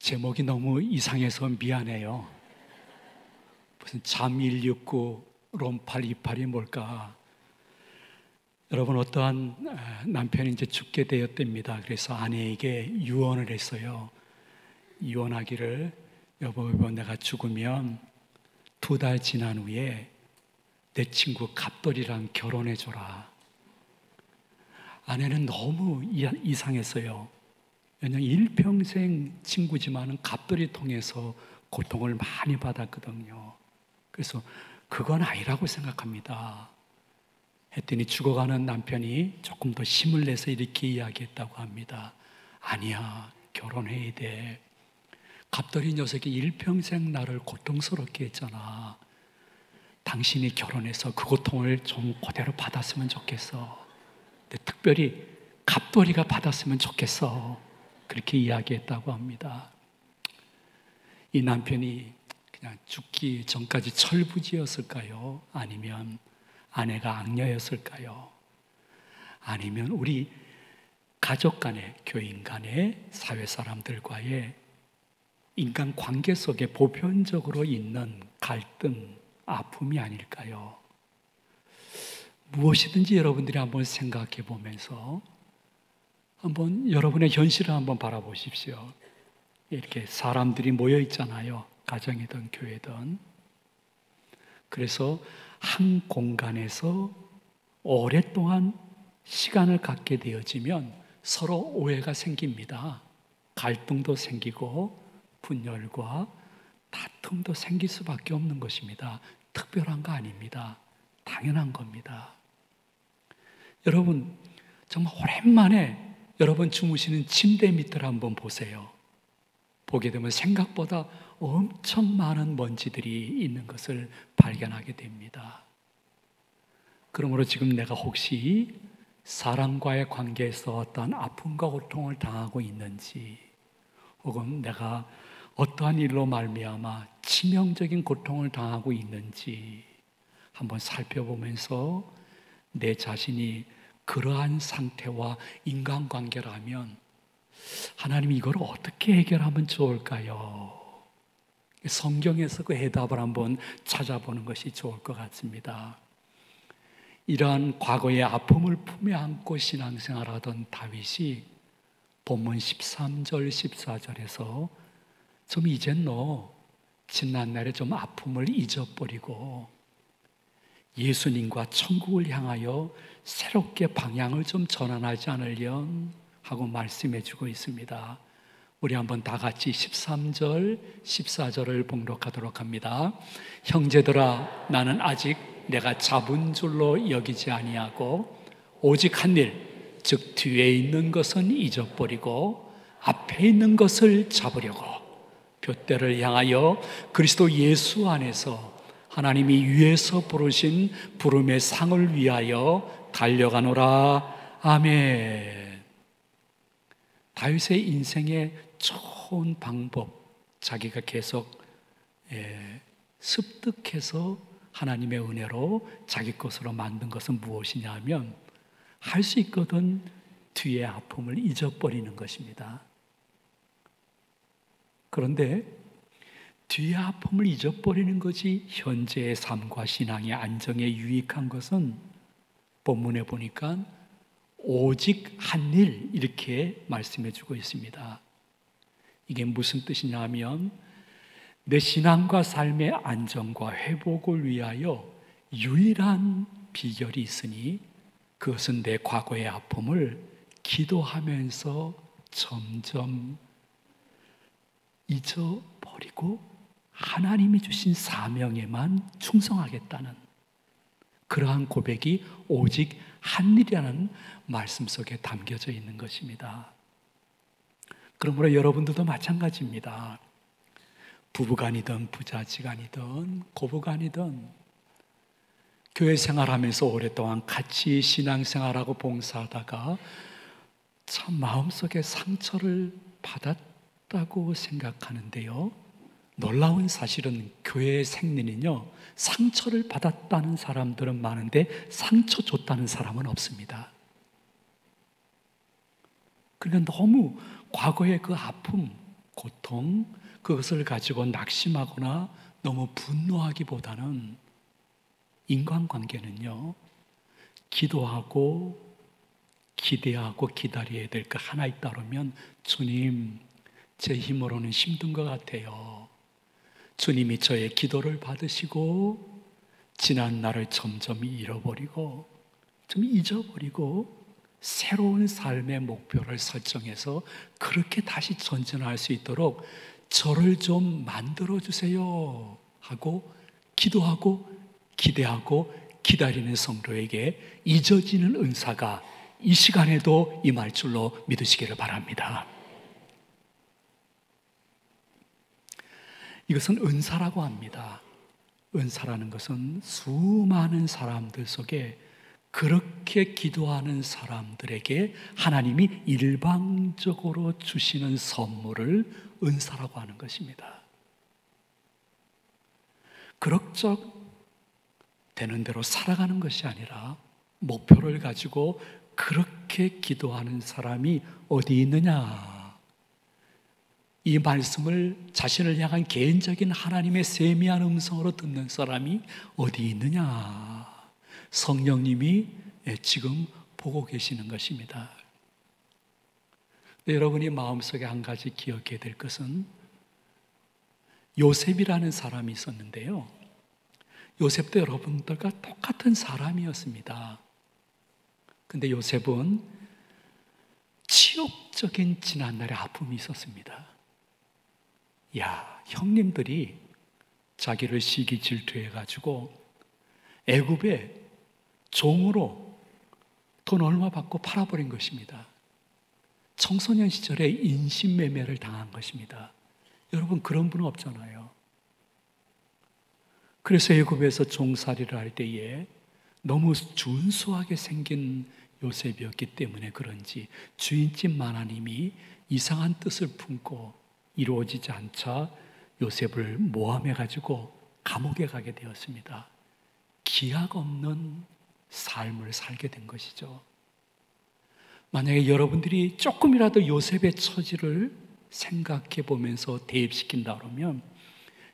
제목이 너무 이상해서 미안해요. 무슨 잠 169, 롬팔 28이 뭘까? 여러분, 어떠한 남편이 이제 죽게 되었답니다. 그래서 아내에게 유언을 했어요. 유언하기를, 여보, 내가 죽으면 2달 지난 후에 내 친구 갑돌이랑 결혼해줘라. 아내는 너무 이상했어요. 왜냐하면 일평생 친구지만 갑돌이 통해서 고통을 많이 받았거든요. 그래서 그건 아니라고 생각합니다. 했더니 죽어가는 남편이 조금 더 힘을 내서 이렇게 이야기했다고 합니다. 아니야, 결혼해야 돼. 갑돌이 녀석이 일평생 나를 고통스럽게 했잖아. 당신이 결혼해서 그 고통을 좀 그대로 받았으면 좋겠어. 근데 특별히 갑돌이가 받았으면 좋겠어. 그렇게 이야기했다고 합니다. 이 남편이 그냥 죽기 전까지 철부지였을까요? 아니면 아내가 악녀였을까요? 아니면 우리 가족 간의, 교인 간의, 사회 사람들과의 인간 관계 속에 보편적으로 있는 갈등, 아픔이 아닐까요? 무엇이든지 여러분들이 한번 생각해 보면서 한번 여러분의 현실을 한번 바라보십시오. 이렇게 사람들이 모여 있잖아요. 가정이든 교회든. 그래서 한 공간에서 오랫동안 시간을 갖게 되어지면 서로 오해가 생깁니다. 갈등도 생기고 분열과 다툼도 생길 수밖에 없는 것입니다. 특별한 거 아닙니다. 당연한 겁니다. 여러분, 정말 오랜만에 여러분 주무시는 침대 밑을 한번 보세요. 보게 되면 생각보다 엄청 많은 먼지들이 있는 것을 발견하게 됩니다. 그러므로 지금 내가 혹시 사람과의 관계에서 어떠한 아픔과 고통을 당하고 있는지, 혹은 내가 어떠한 일로 말미암아 치명적인 고통을 당하고 있는지 한번 살펴보면서 내 자신이 그러한 상태와 인간관계라면 하나님이 이걸 어떻게 해결하면 좋을까요? 성경에서 그 해답을 한번 찾아보는 것이 좋을 것 같습니다. 이러한 과거의 아픔을 품에 안고 신앙생활하던 다윗이 본문 13절, 14절에서 좀 이젠 너 지난날에 좀 아픔을 잊어버리고 예수님과 천국을 향하여 새롭게 방향을 좀 전환하지 않으련 하고 말씀해 주고 있습니다. 우리 한번 다 같이 13절, 14절을 봉독하도록 합니다. 형제들아, 나는 아직 내가 잡은 줄로 여기지 아니하고 오직 한 일, 즉 뒤에 있는 것은 잊어버리고 앞에 있는 것을 잡으려고 둯대를 향하여 그리스도 예수 안에서 하나님이 위에서 부르신 부름의 상을 위하여 달려가노라. 아멘. 다윗의 인생의 좋은 방법, 자기가 계속 습득해서 하나님의 은혜로 자기 것으로 만든 것은 무엇이냐 하면 할 수 있거든 뒤의 아픔을 잊어버리는 것입니다. 그런데 뒤의 아픔을 잊어버리는 것이 현재의 삶과 신앙의 안정에 유익한 것은 본문에 보니까 오직 한 일 이렇게 말씀해 주고 있습니다. 이게 무슨 뜻이냐 하면 내 신앙과 삶의 안정과 회복을 위하여 유일한 비결이 있으니 그것은 내 과거의 아픔을 기도하면서 점점 잊어버리고 하나님이 주신 사명에만 충성하겠다는 그러한 고백이 오직 한 일이라는 말씀 속에 담겨져 있는 것입니다. 그러므로 여러분들도 마찬가지입니다. 부부간이든 부자지간이든 고부간이든 교회 생활하면서 오랫동안 같이 신앙생활하고 봉사하다가 참 마음속에 상처를 받았다고 생각하는데요, 놀라운 사실은 교회의 생리는요, 상처를 받았다는 사람들은 많은데 상처 줬다는 사람은 없습니다. 그러니까 너무 과거의 그 아픔, 고통, 그것을 가지고 낙심하거나 너무 분노하기보다는 인간관계는요, 기도하고 기대하고 기다려야 될 거 하나 있다면, 주님, 제 힘으로는 힘든 것 같아요. 주님이 저의 기도를 받으시고 지난 날을 점점 잃어버리고 좀 잊어버리고 새로운 삶의 목표를 설정해서 그렇게 다시 전진할 수 있도록 저를 좀 만들어 주세요 하고 기도하고 기대하고 기다리는 성도에게 잊어지는 은사가 이 시간에도 임할 줄로 믿으시기를 바랍니다. 이것은 은사라고 합니다. 은사라는 것은 수많은 사람들 속에 그렇게 기도하는 사람들에게 하나님이 일방적으로 주시는 선물을 은사라고 하는 것입니다. 그럭저럭 되는 대로 살아가는 것이 아니라 목표를 가지고 그렇게 기도하는 사람이 어디 있느냐? 이 말씀을 자신을 향한 개인적인 하나님의 세미한 음성으로 듣는 사람이 어디 있느냐? 성령님이 지금 보고 계시는 것입니다. 여러분이 마음속에 한 가지 기억해야 될 것은 요셉이라는 사람이 있었는데요. 요셉도 여러분들과 똑같은 사람이었습니다. 근데 요셉은 치욕적인 지난날의 아픔이 있었습니다. 형님들이 자기를 시기 질투해가지고 애굽에 종으로 돈 얼마 받고 팔아버린 것입니다. 청소년 시절에 인신매매를 당한 것입니다. 여러분, 그런 분은 없잖아요. 그래서 애굽에서 종살이를 할 때에 너무 준수하게 생긴 요셉이었기 때문에 그런지 주인집 마나님이 이상한 뜻을 품고 이루어지지 않자 요셉을 모함해가지고 감옥에 가게 되었습니다. 기약 없는 삶을 살게 된 것이죠. 만약에 여러분들이 조금이라도 요셉의 처지를 생각해 보면서 대입시킨다 그러면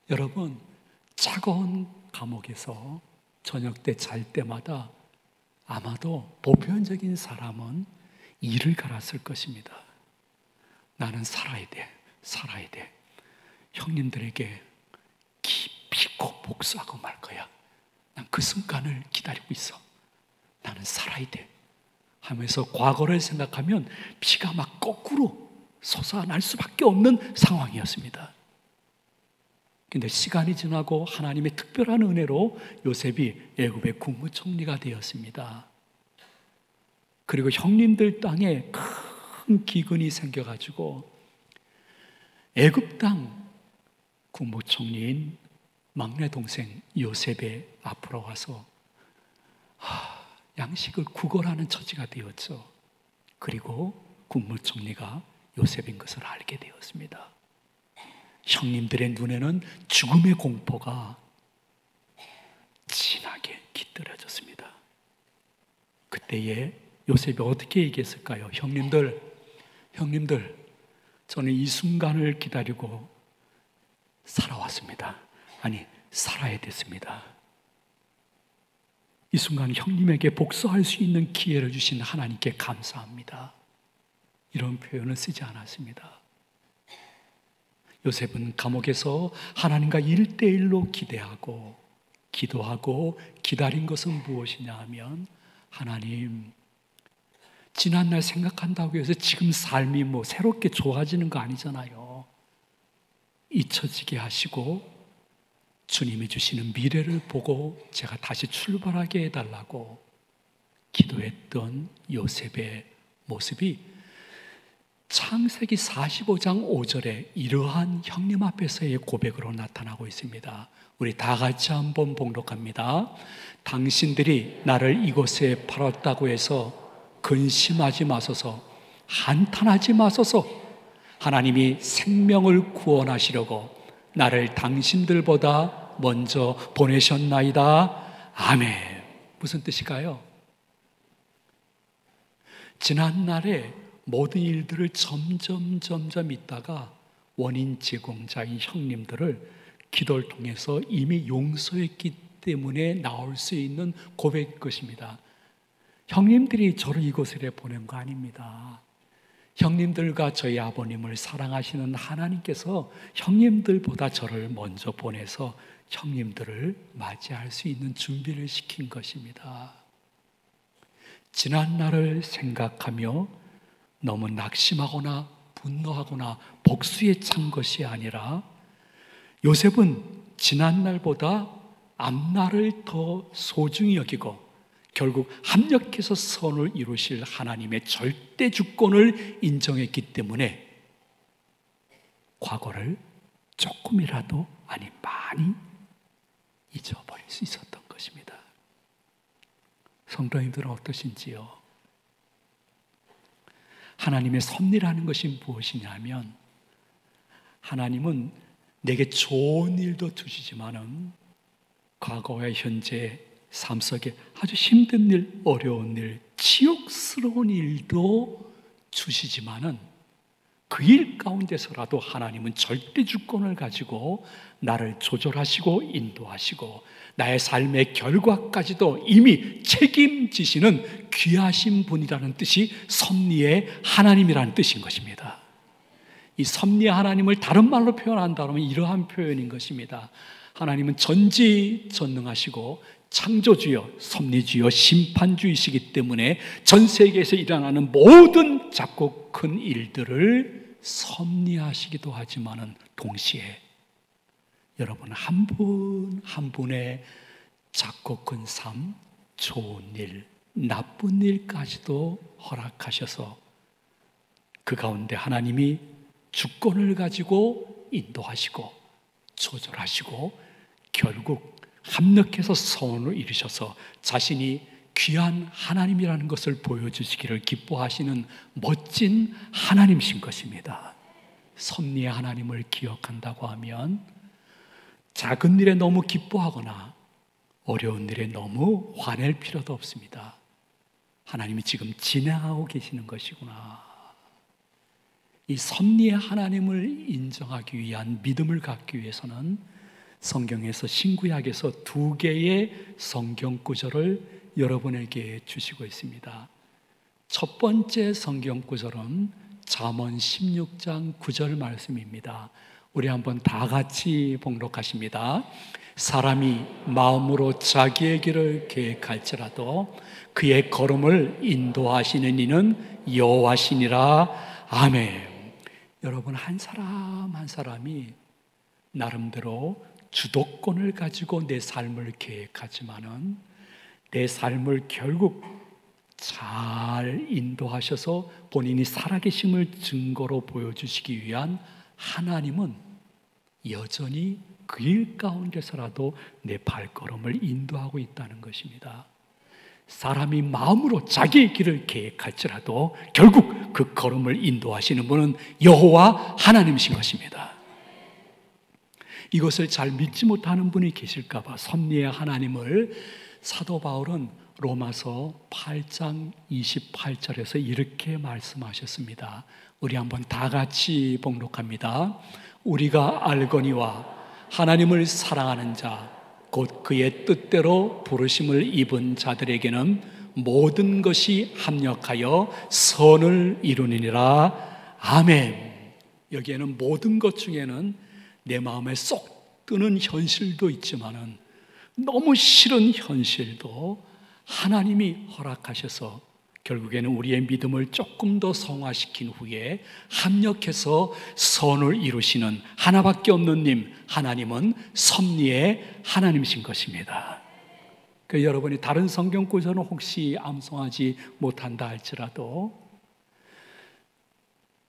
여러분, 차가운 감옥에서 저녁 때 잘 때마다 아마도 보편적인 사람은 이를 갈았을 것입니다. 나는 살아야 돼. 형님들에게 기피코 복수하고 말 거야. 난 그 순간을 기다리고 있어. 나는 살아야 돼 하면서 과거를 생각하면 피가 막 거꾸로 솟아날 수밖에 없는 상황이었습니다. 근데 시간이 지나고 하나님의 특별한 은혜로 요셉이 애굽의 국무총리가 되었습니다. 그리고 형님들 땅에 큰 기근이 생겨가지고 애굽 땅 국무총리인 막내 동생 요셉의 앞으로 와서 양식을 구걸하는 처지가 되었죠. 그리고 국무총리가 요셉인 것을 알게 되었습니다. 형님들의 눈에는 죽음의 공포가 진하게 깃들어졌습니다. 그때에 요셉이 어떻게 얘기했을까요? 형님들, 저는 이 순간을 기다리고 살아왔습니다. 아니, 살아야 됐습니다. 이 순간 형님에게 복수할 수 있는 기회를 주신 하나님께 감사합니다. 이런 표현을 쓰지 않았습니다. 요셉은 감옥에서 하나님과 1대1로 기대하고 기도하고 기다린 것은 무엇이냐 하면 하나님, 지난날 생각한다고 해서 지금 삶이 새롭게 좋아지는 거 아니잖아요. 잊혀지게 하시고 주님이 주시는 미래를 보고 제가 다시 출발하게 해달라고 기도했던 요셉의 모습이 창세기 45장 5절에 이러한 형님 앞에서의 고백으로 나타나고 있습니다. 우리 다 같이 한번 봉독합니다. 당신들이 나를 이곳에 팔았다고 해서 근심하지 마소서, 한탄하지 마소서. 하나님이 생명을 구원하시려고 나를 당신들보다 먼저 보내셨나이다. 아멘. 무슨 뜻일까요? 지난날에 모든 일들을 점점 있다가 원인 제공자인 형님들을 기도를 통해서 이미 용서했기 때문에 나올 수 있는 고백일 것입니다. 형님들이 저를 이곳에 보낸 거 아닙니다. 형님들과 저희 아버님을 사랑하시는 하나님께서 형님들보다 저를 먼저 보내서 형님들을 맞이할 수 있는 준비를 시킨 것입니다. 지난 날을 생각하며 너무 낙심하거나 분노하거나 복수에 찬 것이 아니라 요셉은 지난 날보다 앞날을 더 소중히 여기고 결국 합력해서 선을 이루실 하나님의 절대 주권을 인정했기 때문에 과거를 조금이라도, 아니 많이 잊어버릴 수 있었던 것입니다. 성도님들은 어떠신지요? 하나님의 섭리라는 것이 무엇이냐면, 하나님은 내게 좋은 일도 주시지만은 과거와 현재 삶 속에 아주 힘든 일, 어려운 일, 치욕스러운 일도 주시지만은 그 일 가운데서라도 하나님은 절대 주권을 가지고 나를 조절하시고 인도하시고 나의 삶의 결과까지도 이미 책임지시는 귀하신 분이라는 뜻이 섭리의 하나님이라는 뜻인 것입니다. 이 섭리의 하나님을 다른 말로 표현한다면 이러한 표현인 것입니다. 하나님은 전지전능하시고 창조주여, 섭리주여, 심판주이시기 때문에 전 세계에서 일어나는 모든 작고 큰 일들을 섭리하시기도 하지만은 동시에 여러분 한 분 한 분의 작고 큰 삶, 좋은 일, 나쁜 일까지도 허락하셔서 그 가운데 하나님이 주권을 가지고 인도하시고 조절하시고 결국 합력해서 선을 이루셔서 자신이 귀한 하나님이라는 것을 보여주시기를 기뻐하시는 멋진 하나님이신 것입니다. 섭리의 하나님을 기억한다고 하면 작은 일에 너무 기뻐하거나 어려운 일에 너무 화낼 필요도 없습니다. 하나님이 지금 진행하고 계시는 것이구나. 이 섭리의 하나님을 인정하기 위한 믿음을 갖기 위해서는 성경에서 신구약에서 2개의 성경 구절을 여러분에게 주시고 있습니다. 첫 번째 성경 구절은 잠언 16장 9절 말씀입니다. 우리 한번 다 같이 봉독하십니다. 사람이 마음으로 자기의 길을 계획할지라도 그의 걸음을 인도하시는 이는 여호와시니라. 아멘. 여러분, 한 사람 한 사람이 나름대로 주도권을 가지고 내 삶을 계획하지만은 내 삶을 결국 잘 인도하셔서 본인이 살아계심을 증거로 보여주시기 위한 하나님은 여전히 그 일 가운데서라도 내 발걸음을 인도하고 있다는 것입니다. 사람이 마음으로 자기의 길을 계획할지라도 결국 그 걸음을 인도하시는 분은 여호와 하나님이신 것입니다. 이것을 잘 믿지 못하는 분이 계실까 봐 섭리의 하나님을 사도 바울은 로마서 8장 28절에서 이렇게 말씀하셨습니다. 우리 한번 다 같이 봉독합니다. 우리가 알거니와 하나님을 사랑하는 자 곧 그의 뜻대로 부르심을 입은 자들에게는 모든 것이 합력하여 선을 이루느니라. 아멘. 여기에는 모든 것 중에는 내 마음에 쏙 드는 현실도 있지만은 너무 싫은 현실도 하나님이 허락하셔서 결국에는 우리의 믿음을 조금 더 성화시킨 후에 합력해서 선을 이루시는 하나밖에 없는 님, 하나님은 섭리의 하나님이신 것입니다. 여러분이 다른 성경 구절은 혹시 암송하지 못한다 할지라도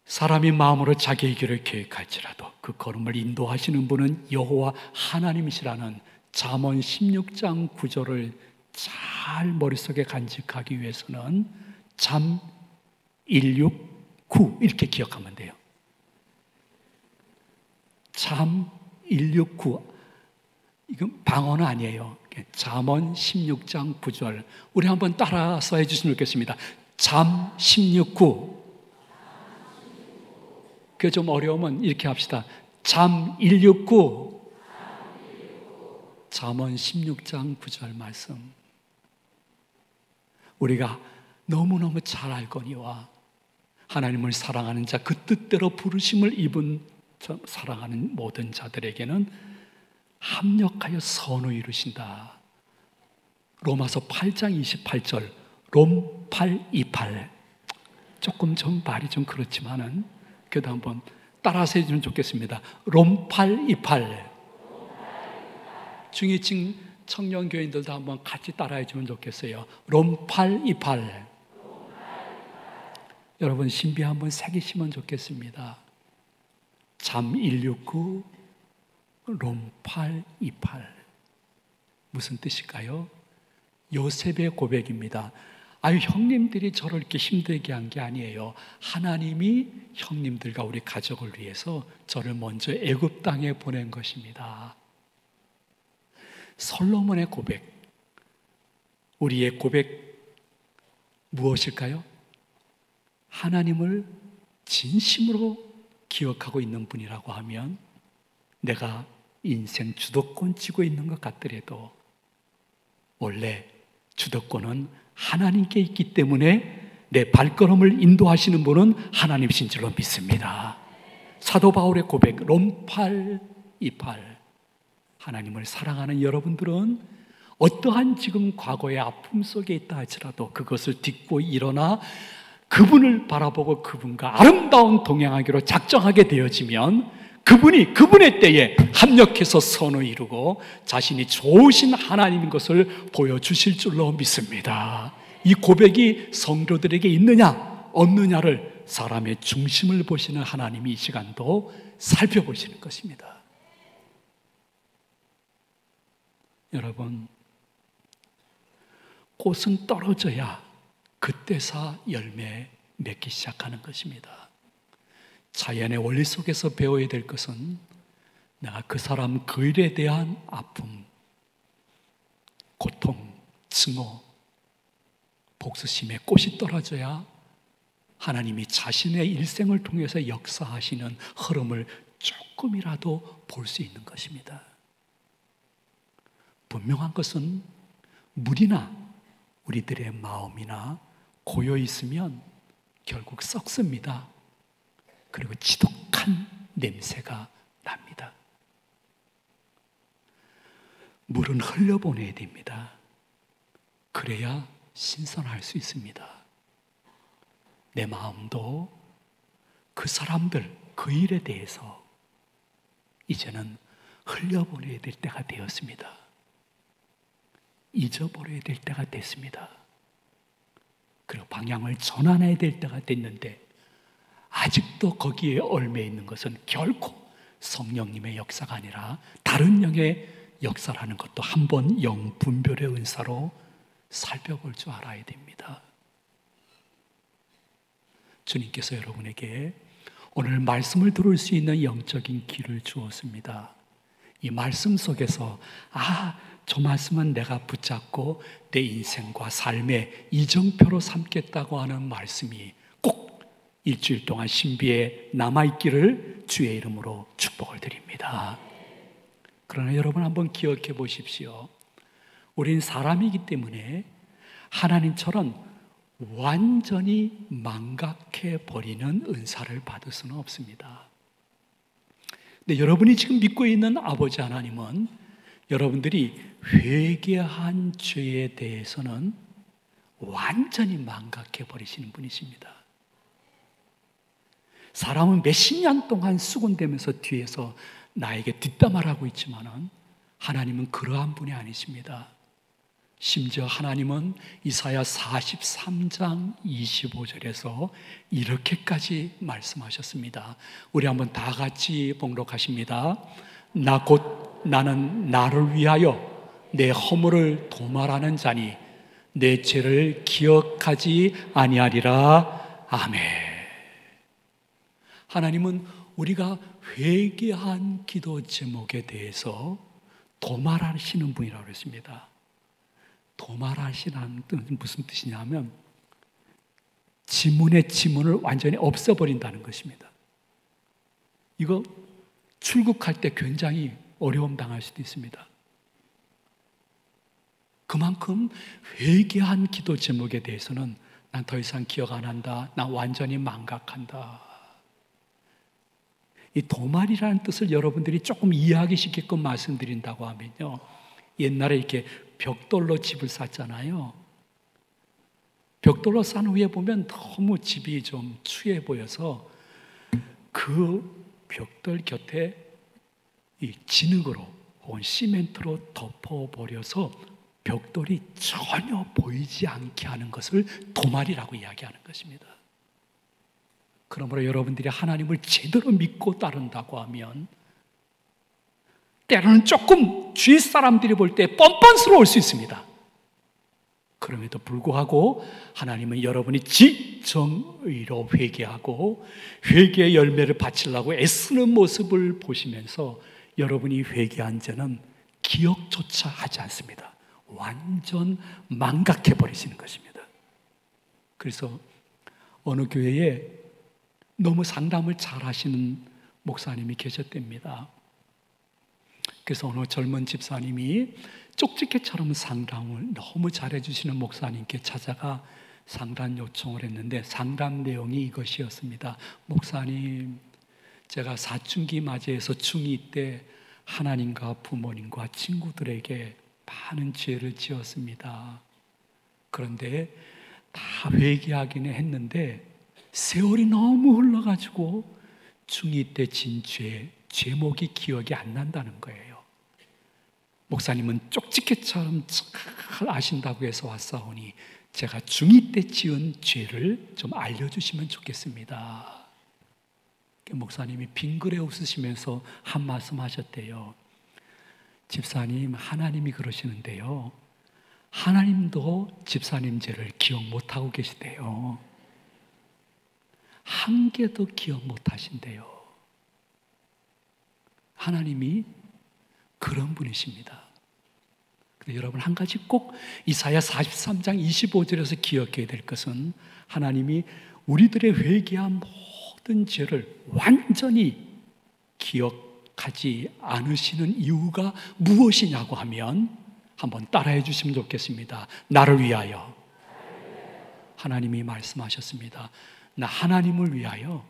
사람이 마음으로 자기의 길을 계획할지라도 그 걸음을 인도하시는 분은 여호와 하나님이시라는 잠언 16장 9절을 잘 머릿속에 간직하기 위해서는 잠 169 이렇게 기억하면 돼요. 잠 169 이건 방언은 아니에요. 잠언 16장 9절 우리 한번 따라서 해주시면 좋겠습니다. 잠 169 그게 좀 어려우면 이렇게 합시다. 잠 169, 잠언 16장 9절 말씀. 우리가 너무너무 잘 알거니와 하나님을 사랑하는 자, 그 뜻대로 부르심을 입은 사랑하는 모든 자들에게는 합력하여 선을 이루신다. 로마서 8장 28절, 롬 8, 28. 조금 좀 말이 좀 그렇지만은 그래도 한번 따라서 해주면 좋겠습니다. 롬 8, 28. 중위층 청년교인들도 한번 같이 따라해 주면 좋겠어요. 롬 8, 28. 여러분 신비 한번 새기시면 좋겠습니다. 잠 169, 롬 8, 28. 무슨 뜻일까요? 요셉의 고백입니다. 아유, 형님들이 저를 이렇게 힘들게 한 게 아니에요. 하나님이 형님들과 우리 가족을 위해서 저를 먼저 애굽 땅에 보낸 것입니다. 솔로몬의 고백, 우리의 고백 무엇일까요? 하나님을 진심으로 기억하고 있는 분이라고 하면 내가 인생 주도권 쥐고 있는 것 같더라도 원래 주도권은 하나님께 있기 때문에 내 발걸음을 인도하시는 분은 하나님이신 줄로 믿습니다. 사도 바울의 고백, 롬 8, 28. 하나님을 사랑하는 여러분들은 어떠한 지금 과거의 아픔 속에 있다 할지라도 그것을 딛고 일어나 그분을 바라보고 그분과 아름다운 동행하기로 작정하게 되어지면 그분이 그분의 때에 합력해서 선을 이루고 자신이 좋으신 하나님인 것을 보여주실 줄로 믿습니다. 이 고백이 성도들에게 있느냐 없느냐를 사람의 중심을 보시는 하나님이 이 시간도 살펴보시는 것입니다. 여러분, 꽃은 떨어져야 그때서 열매 맺기 시작하는 것입니다. 자연의 원리 속에서 배워야 될 것은 내가 그 사람 그 일에 대한 아픔, 고통, 증오, 복수심에 꽃이 떨어져야 하나님이 자신의 일생을 통해서 역사하시는 흐름을 조금이라도 볼 수 있는 것입니다. 분명한 것은 물이나 우리들의 마음이나 고여 있으면 결국 썩습니다. 그리고 지독한 냄새가 납니다. 물은 흘려보내야 됩니다. 그래야 신선할 수 있습니다. 내 마음도 그 사람들, 그 일에 대해서 이제는 흘려보내야 될 때가 되었습니다. 잊어버려야 될 때가 됐습니다. 그리고 방향을 전환해야 될 때가 됐는데 아직도 거기에 얽매 있는 것은 결코 성령님의 역사가 아니라 다른 영의 역사라는 것도 한번 영분별의 은사로 살펴볼 줄 알아야 됩니다. 주님께서 여러분에게 오늘 말씀을 들을 수 있는 영적인 길을 주었습니다. 이 말씀 속에서 저 말씀은 내가 붙잡고 내 인생과 삶의 이정표로 삼겠다고 하는 말씀이 꼭 일주일 동안 신비에 남아있기를 주의 이름으로 축복을 드립니다. 그러나 여러분 한번 기억해 보십시오. 우린 사람이기 때문에 하나님처럼 완전히 망각해 버리는 은사를 받을 수는 없습니다. 근데 여러분이 지금 믿고 있는 아버지 하나님은 여러분들이 회개한 죄에 대해서는 완전히 망각해 버리시는 분이십니다. 사람은 몇십 년 동안 수군대면서 뒤에서 나에게 뒷담화하고 있지만은 하나님은 그러한 분이 아니십니다. 심지어 하나님은 이사야 43장 25절에서 이렇게까지 말씀하셨습니다. 우리 한번 다 같이 봉독하십니다. 나는 나를 위하여 내 허물을 도말하는 자니 내 죄를 기억하지 아니하리라. 아멘. 하나님은 우리가 회개한 기도 제목에 대해서 도말하시는 분이라고 했습니다. 도말하시라는 뜻은 무슨 뜻이냐면 지문의 지문을 완전히 없애버린다는 것입니다. 이거 출국할 때 굉장히 어려움 당할 수도 있습니다. 그만큼 회개한 기도 제목에 대해서는 난 더 이상 기억 안 한다. 난 완전히 망각한다. 이 도말이라는 뜻을 여러분들이 조금 이해하기 쉽게끔 말씀드린다고 하면요. 옛날에 이렇게 벽돌로 집을 쌌잖아요. 벽돌로 싼 후에 보면 너무 집이 좀 추해 보여서 그 벽돌 곁에 이 진흙으로 혹은 시멘트로 덮어버려서 벽돌이 전혀 보이지 않게 하는 것을 도말이라고 이야기하는 것입니다. 그러므로 여러분들이 하나님을 제대로 믿고 따른다고 하면 때로는 조금 주위 사람들이 볼 때 뻔뻔스러울 수 있습니다. 그럼에도 불구하고 하나님은 여러분이 진정의로 회개하고 회개의 열매를 바치려고 애쓰는 모습을 보시면서 여러분이 회개한 죄는 기억조차 하지 않습니다. 완전 망각해 버리시는 것입니다. 그래서 어느 교회에 너무 상담을 잘 하시는 목사님이 계셨답니다. 그래서 어느 젊은 집사님이 쪽집게처럼 상담을 너무 잘해주시는 목사님께 찾아가 상담 요청을 했는데 상담 내용이 이것이었습니다. 목사님, 제가 사춘기 맞이해서 중2 때 하나님과 부모님과 친구들에게 많은 죄를 지었습니다. 그런데 다 회개하기는 했는데 세월이 너무 흘러가지고 중2 때 진 죄, 제목이 기억이 안 난다는 거예요. 목사님은 쪽집게처럼 잘 아신다고 해서 왔사오니 제가 중2 때 지은 죄를 좀 알려주시면 좋겠습니다. 목사님이 빙그레 웃으시면서 한 말씀 하셨대요. 집사님, 하나님이 그러시는데요, 하나님도 집사님 죄를 기억 못하고 계시대요. 한 개도 기억 못하신대요. 하나님이 그런 분이십니다. 여러분, 한 가지 꼭 이사야 43장 25절에서 기억해야 될 것은 하나님이 우리들의 회개한 모든 죄를 완전히 기억하지 않으시는 이유가 무엇이냐고 하면 한번 따라해 주시면 좋겠습니다. 나를 위하여. 하나님이 말씀하셨습니다. 나 하나님을 위하여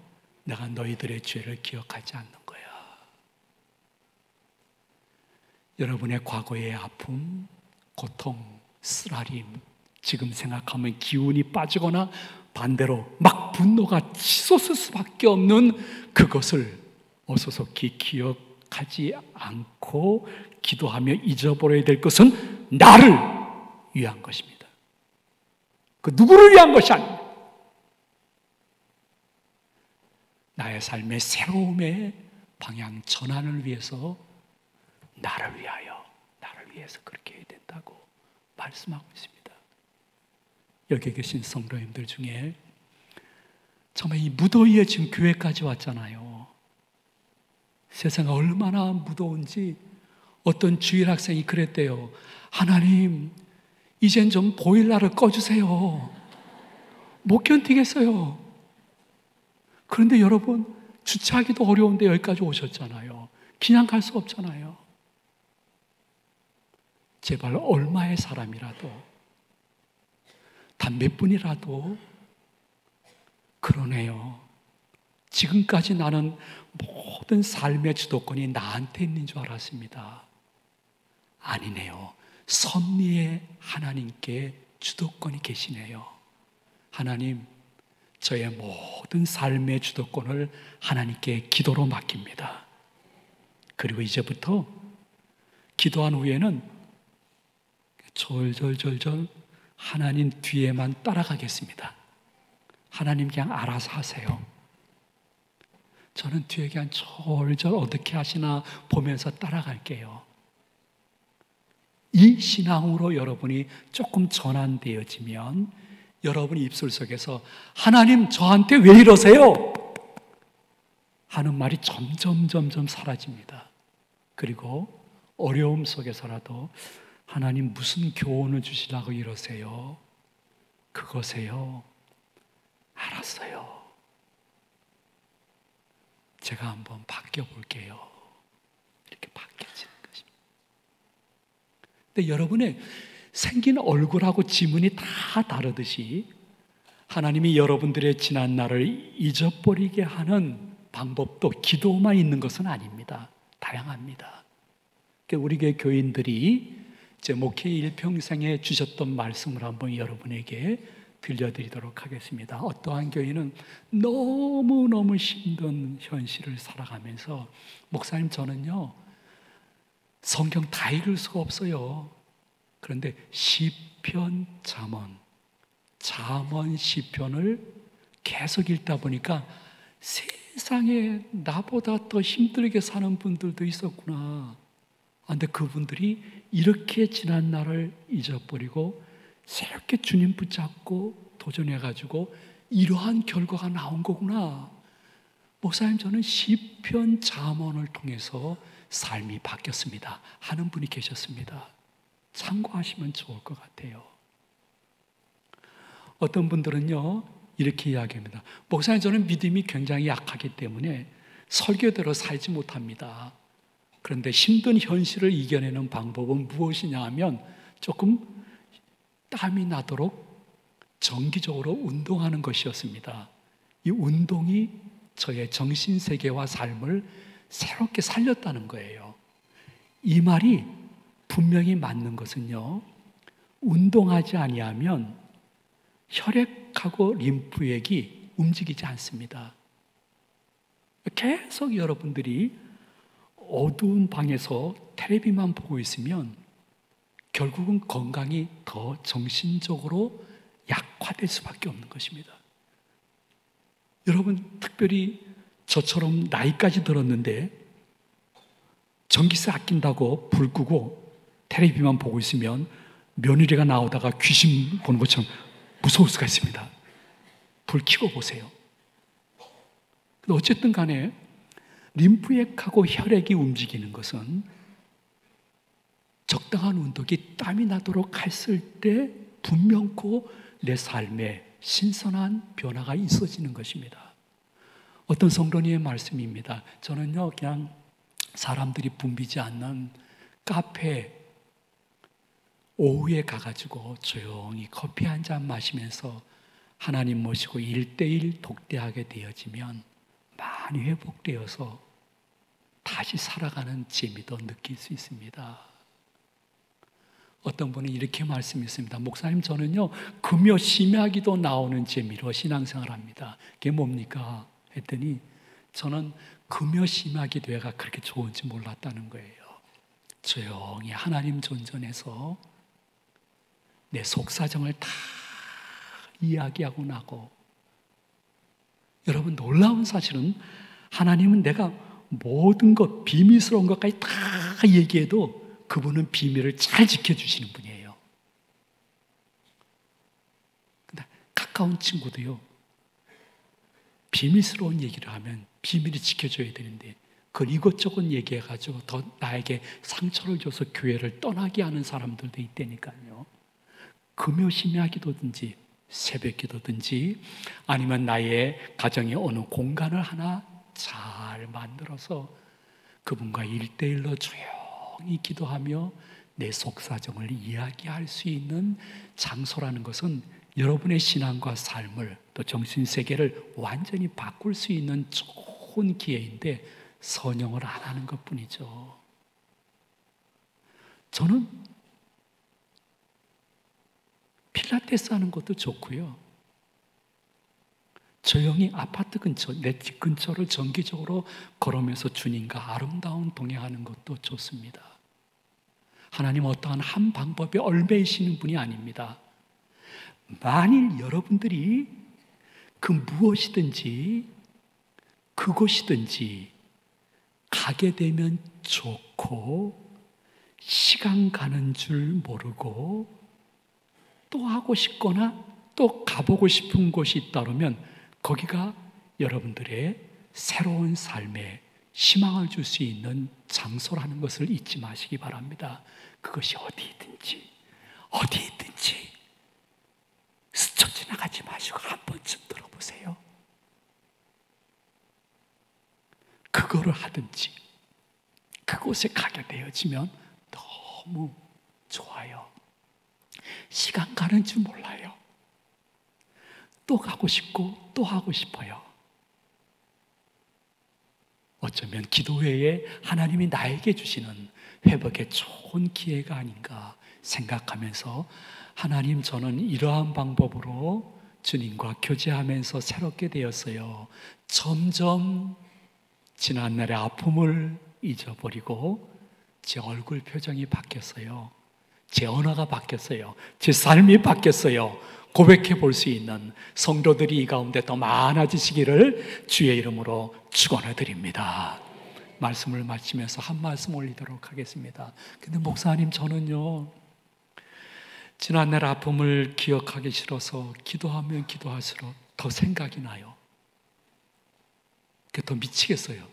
내가 너희들의 죄를 기억하지 않는 거야. 여러분의 과거의 아픔, 고통, 쓰라림, 지금 생각하면 기운이 빠지거나 반대로 막 분노가 치솟을 수밖에 없는 그것을 어소속히 기억하지 않고 기도하며 잊어버려야 될 것은 나를 위한 것입니다. 그 누구를 위한 것이 아닙니다. 나의 삶의 새로움의 방향 전환을 위해서 나를 위하여, 나를 위해서 그렇게 해야 된다고 말씀하고 있습니다. 여기 계신 성도님들 중에 정말 이 무더위에 지금 교회까지 왔잖아요. 세상이 얼마나 무더운지 어떤 주일 학생이 그랬대요. 하나님, 이젠 좀 보일러를 꺼주세요. 못 견디겠어요. 그런데 여러분, 주차하기도 어려운데 여기까지 오셨잖아요. 그냥 갈 수 없잖아요. 제발 얼마의 사람이라도, 단 몇 분이라도, 그러네요. 지금까지 나는 모든 삶의 주도권이 나한테 있는 줄 알았습니다. 아니네요. 섭리의 하나님께 주도권이 계시네요. 하나님, 저의 모든 삶의 주도권을 하나님께 기도로 맡깁니다. 그리고 이제부터 기도한 후에는 졸졸졸졸 하나님 뒤에만 따라가겠습니다. 하나님 그냥 알아서 하세요. 저는 뒤에 그냥 졸졸 어떻게 하시나 보면서 따라갈게요. 이 신앙으로 여러분이 조금 전환되어지면 여러분 입술 속에서 하나님 저한테 왜 이러세요? 하는 말이 점점 사라집니다. 그리고 어려움 속에서라도 하나님 무슨 교훈을 주시려고 이러세요? 그거세요. 알았어요. 제가 한번 바뀌어 볼게요. 이렇게 바뀌어지는 것입니다. 근데 여러분의 생긴 얼굴하고 지문이 다 다르듯이 하나님이 여러분들의 지난 날을 잊어버리게 하는 방법도 기도만 있는 것은 아닙니다. 다양합니다. 우리 교회 교인들이 제 목회 일평생에 주셨던 말씀을 한번 여러분에게 들려드리도록 하겠습니다. 어떠한 교인은 너무너무 힘든 현실을 살아가면서 목사님 저는요 성경 다 읽을 수가 없어요. 그런데 시편, 잠언 시편을 계속 읽다 보니까 세상에 나보다 더 힘들게 사는 분들도 있었구나. 그런데 그분들이 이렇게 지난 날을 잊어버리고 새롭게 주님 붙잡고 도전해가지고 이러한 결과가 나온 거구나. 목사님 저는 시편, 잠언을 통해서 삶이 바뀌었습니다 하는 분이 계셨습니다. 참고하시면 좋을 것 같아요. 어떤 분들은요 이렇게 이야기합니다. 목사님 저는 믿음이 굉장히 약하기 때문에 설교대로 살지 못합니다. 그런데 힘든 현실을 이겨내는 방법은 무엇이냐 하면 조금 땀이 나도록 정기적으로 운동하는 것이었습니다. 이 운동이 저의 정신세계와 삶을 새롭게 살렸다는 거예요. 이 말이 분명히 맞는 것은요 운동하지 아니하면 혈액하고 림프액이 움직이지 않습니다. 계속 여러분들이 어두운 방에서 텔레비만 보고 있으면 결국은 건강이 더 정신적으로 약화될 수밖에 없는 것입니다. 여러분 특별히 저처럼 나이까지 들었는데 전기세 아낀다고 불 끄고 텔레비만 보고 있으면 며느리가 나오다가 귀신 보는 것처럼 무서울 수가 있습니다. 불 켜고 보세요. 어쨌든 간에 림프액하고 혈액이 움직이는 것은 적당한 운동이 땀이 나도록 했을 때 분명코 내 삶에 신선한 변화가 있어지는 것입니다. 어떤 성도님의 말씀입니다. 저는요 그냥 사람들이 붐비지 않는 카페 오후에 가가지고 조용히 커피 한 잔 마시면서 하나님 모시고 1:1 독대하게 되어지면 많이 회복되어서 다시 살아가는 재미도 느낄 수 있습니다. 어떤 분은 이렇게 말씀했습니다. 목사님 저는요 금요 심야기도 나오는 재미로 신앙생활을 합니다. 그게 뭡니까? 했더니 저는 금요 심야기도회가 그렇게 좋은지 몰랐다는 거예요. 조용히 하나님 존전해서 내 속사정을 다 이야기하고 나고, 여러분 놀라운 사실은 하나님은 내가 모든 것 비밀스러운 것까지 다 얘기해도 그분은 비밀을 잘 지켜주시는 분이에요. 근데 가까운 친구도요 비밀스러운 얘기를 하면 비밀이 지켜줘야 되는데 그걸 이것저것 얘기해가지고 더 나에게 상처를 줘서 교회를 떠나게 하는 사람들도 있다니까요. 금요 심야기도든지 새벽기도든지 아니면 나의 가정의 어느 공간을 하나 잘 만들어서 그분과 1:1로 조용히 기도하며 내 속사정을 이야기할 수 있는 장소라는 것은 여러분의 신앙과 삶을 또 정신세계를 완전히 바꿀 수 있는 좋은 기회인데 선용을 안 하는 것뿐이죠. 저는 필라테스 하는 것도 좋고요. 조용히 아파트 근처, 내 집 근처를 정기적으로 걸으면서 주님과 아름다운 동행하는 것도 좋습니다. 하나님 어떠한 한 방법에 얽매이시는 분이 아닙니다. 만일 여러분들이 그 무엇이든지 그곳이든지 가게 되면 좋고 시간 가는 줄 모르고 또 하고 싶거나 또 가보고 싶은 곳이 있다면 거기가 여러분들의 새로운 삶에 희망을 줄 수 있는 장소라는 것을 잊지 마시기 바랍니다. 그것이 어디든지 스쳐 지나가지 마시고 한 번쯤 들어보세요. 그거를 하든지 그곳에 가게 되어지면 너무 좋아요. 시간 가는 줄 몰라요. 또 가고 싶고 또 하고 싶어요. 어쩌면 기도 외에 하나님이 나에게 주시는 회복의 좋은 기회가 아닌가 생각하면서, 하나님, 저는 이러한 방법으로 주님과 교제하면서 새롭게 되었어요. 점점 지난날의 아픔을 잊어버리고 제 얼굴 표정이 바뀌었어요. 제 언어가 바뀌었어요. 제 삶이 바뀌었어요. 고백해 볼 수 있는 성도들이 이 가운데 더 많아지시기를 주의 이름으로 축원해 드립니다. 말씀을 마치면서 한 말씀 올리도록 하겠습니다. 근데 목사님, 저는요 지난날 아픔을 기억하기 싫어서 기도하면 기도할수록 더 생각이 나요. 그게 더 미치겠어요.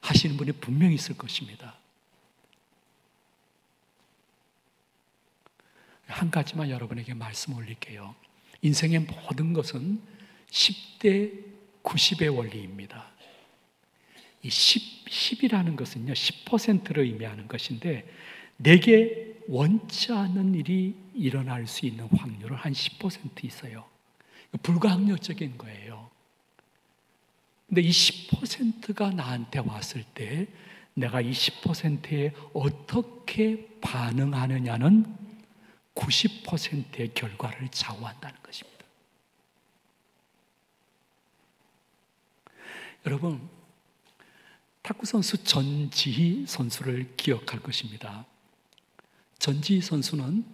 하시는 분이 분명히 있을 것입니다. 한 가지만 여러분에게 말씀 올릴게요. 인생의 모든 것은 10대 90의 원리입니다. 이 10이라는 것은요 10%를 의미하는 것인데, 내게 원치 않는 일이 일어날 수 있는 확률은 한 10% 있어요. 불가항력적인 거예요. 근데 이 10%가 나한테 왔을 때 내가 이 10%에 어떻게 반응하느냐는 90%의 결과를 좌우한다는 것입니다. 여러분, 탁구 선수 전지희 선수를 기억할 것입니다. 전지희 선수는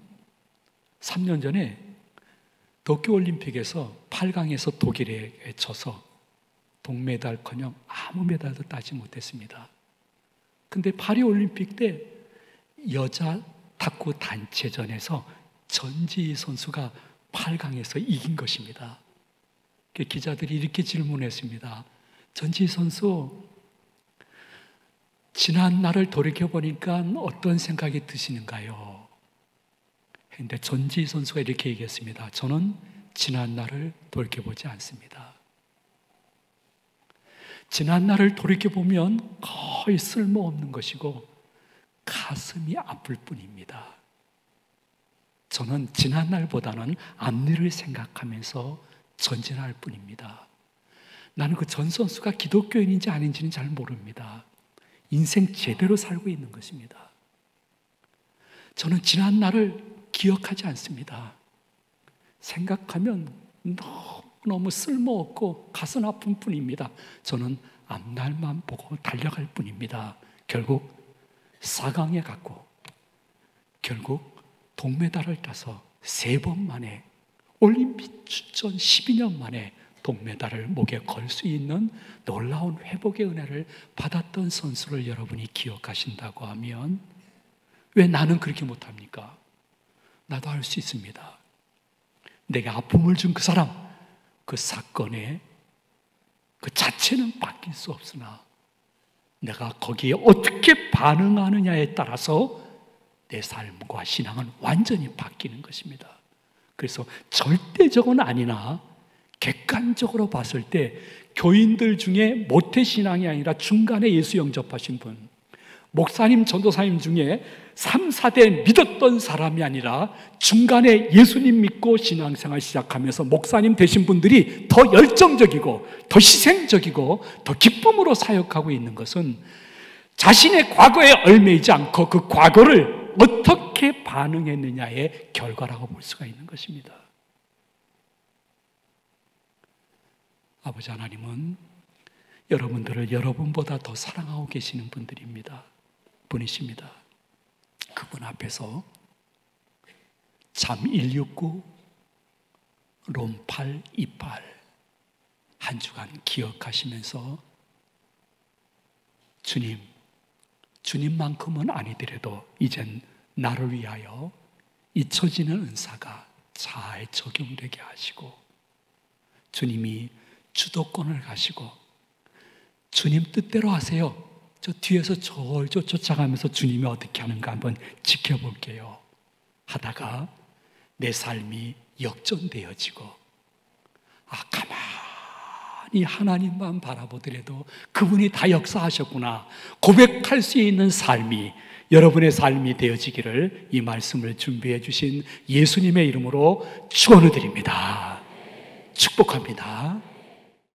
3년 전에 도쿄올림픽에서 8강에서 독일에 져서 동메달커녕 아무 메달도 따지 못했습니다. 근데 파리올림픽 때 여자 탁구 단체전에서 전지희 선수가 8강에서 이긴 것입니다. 기자들이 이렇게 질문했습니다. 전지희 선수, 지난 날을 돌이켜보니까 어떤 생각이 드시는가요? 그런데 전지희 선수가 이렇게 얘기했습니다. 저는 지난 날을 돌이켜보지 않습니다. 지난 날을 돌이켜보면 거의 쓸모없는 것이고 가슴이 아플 뿐입니다. 저는 지난 날보다는 앞일을 생각하면서 전진할 뿐입니다. 나는 그 전 선수가 기독교인인지 아닌지는 잘 모릅니다. 인생 제대로 살고 있는 것입니다. 저는 지난 날을 기억하지 않습니다. 생각하면 너무 쓸모없고 가슴 아픈 뿐입니다. 저는 앞날만 보고 달려갈 뿐입니다. 결국 4강에 갔고 결국 동메달을 따서 3번 만에, 올림픽 출전 12년 만에 동메달을 목에 걸 수 있는 놀라운 회복의 은혜를 받았던 선수를 여러분이 기억하신다고 하면 왜 나는 그렇게 못합니까? 나도 할 수 있습니다. 내게 아픔을 준 그 사람, 그 사건의 그 자체는 바뀔 수 없으나 내가 거기에 어떻게 반응하느냐에 따라서 내 삶과 신앙은 완전히 바뀌는 것입니다. 그래서 절대적은 아니나 객관적으로 봤을 때 교인들 중에 모태신앙이 아니라 중간에 예수 영접하신 분, 목사님, 전도사님 중에 3, 4대 믿었던 사람이 아니라 중간에 예수님 믿고 신앙생활 시작하면서 목사님 되신 분들이 더 열정적이고 더 희생적이고 더 기쁨으로 사역하고 있는 것은 자신의 과거에 얽매이지 않고 그 과거를 어떻게 반응했느냐의 결과라고 볼 수가 있는 것입니다. 아버지 하나님은 여러분들을 여러분보다 더 사랑하고 계시는 분이십니다. 그분 앞에서 참 169, 롬 8, 28 한 주간 기억하시면서 주님만큼은 아니더라도 이젠 나를 위하여 잊혀지는 은사가 잘 적용되게 하시고, 주님이 주도권을 가시고 주님 뜻대로 하세요. 저 뒤에서 절저 쫓아가면서 주님이 어떻게 하는가 한번 지켜볼게요 하다가 내 삶이 역전되어지고, 가만히 이 하나님만 바라보더라도 그분이 다 역사하셨구나 고백할 수 있는 삶이 여러분의 삶이 되어지기를 이 말씀을 준비해 주신 예수님의 이름으로 축원을 드립니다. 축복합니다.